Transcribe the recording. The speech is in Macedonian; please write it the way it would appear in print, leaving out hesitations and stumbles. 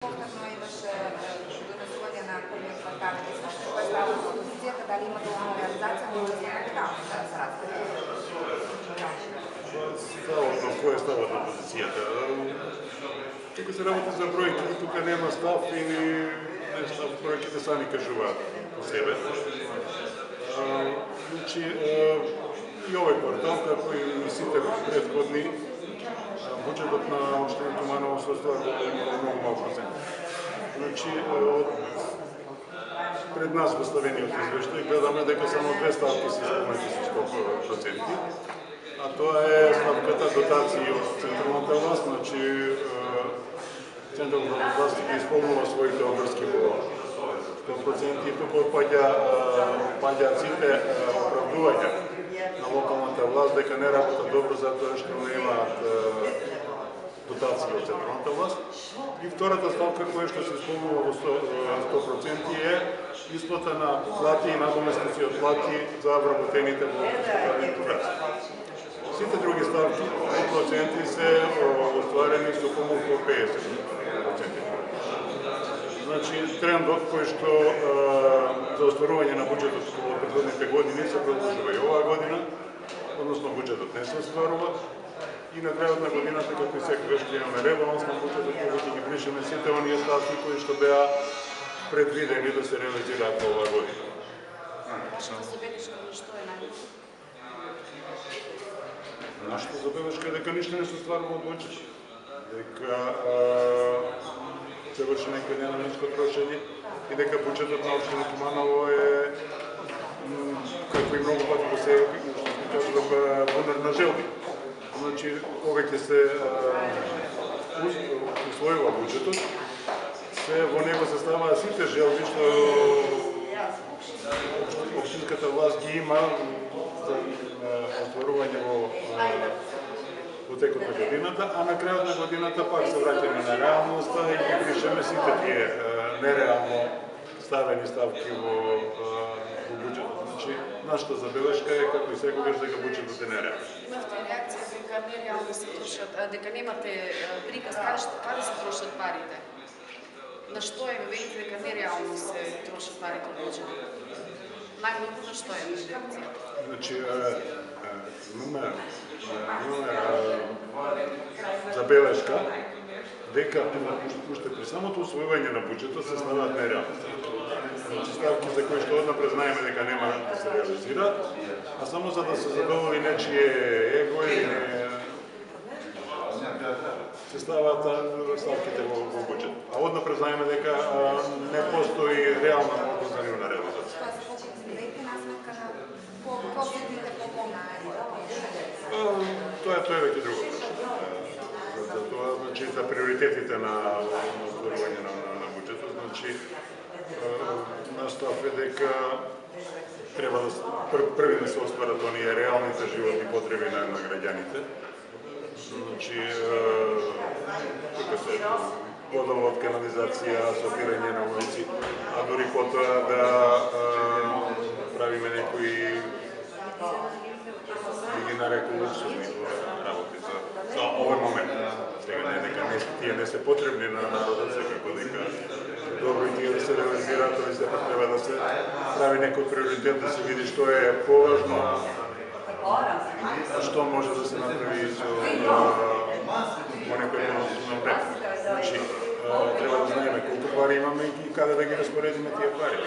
Повторно имаше гласуване на първия квартал и кой става с опозицията, дали има доволна реализация на областния капитал с разходите? Кое става от опозицията? Тук се работи за бройки, тук нема став или не став, бройките сами кажуваат по себе. Значи, и овој квартал, како и сите предходни, буџетот на општина Туманово се остварува многу мал процент. Значи, пред нас поставениот извештај гледаме дека само две ставки се исполнети со 100%, а тоа е ставката дотации од централната власт, значи централната власт исполнува своите обврски во 100% и тука паѓаат сите оправдувања на локалната власт дека не работат добро затоа што немаат дотации од централната власт. И втората ставка која што се исполнува во 100% е исплата на плати и надоместници од плати за вработените во господарните праце. Сите други ставки и проценти се остварени со помалку од 50%. Значи, трендот кој што за остварување на буџетот во предходните години се продолжува и оваа година, односно буџетот не се остварува и на крајот на годината, како и секогаш ќе имаме ребаланс на буџетот, кога ќе ги бришеме сите оние ставки кои што беа предвидени да се реализираат во оваа година. Вашата забелешка на што е најголема? Нашата забелешка е дека ништо не се остварува од буџетот. Дека се врши некој ненаменско трошење и дека буџетот на општина Туманово е како и многу пати го се кажува бунар на желби. Значи, кога ќе се усвојува буџетот, во него се ставаат сите желби што општинската власт ги има за остварување во текот на годината, а на крајот на годината пак се враќаме на реалноста и ги бришеме сите тие нереално ставени ставки во буџетот. Значи, нашата забелешка е како и секогаш дека буџетот е нереален. Имавте реакција дека нереално се трошат, дека немате приказ каде се трошат парите? На што е велите дека нереално се трошат парите во буџетот? Најмногу на што е реакција? Значи, имаме забелешка дека уште при самото усвојување на буџетот се ставаат нереални. Значи, ставки за кои што однапред знаеме дека нема да се реализираат, а само за да се задоволи нечие его или се ставаат ставките во буџет. А однапред знаеме дека не постои реална можност за нивна реализација. Тоа е веќе друго прашање. За тоа, значи, за приоритетите на остварување на буџетот, значи, наш став е дека треба да први да се остварат оние реалните животни потреби на граѓаните. Значи, тука се водовод, канализација, асфалтирање на улици, а дури потоа да правиме некои ги нарекол луксузни работи за овој момент. Сега не дека тие не се потребни на народот, секако дека добро и тие да се реализираат, али сепак треба да се прави некој приоритет, да се види што е поважно, што може да се направи во некој поносен ред. Значи, треба да знаеме колку пари имаме и каде да ги распоредиме тие пари.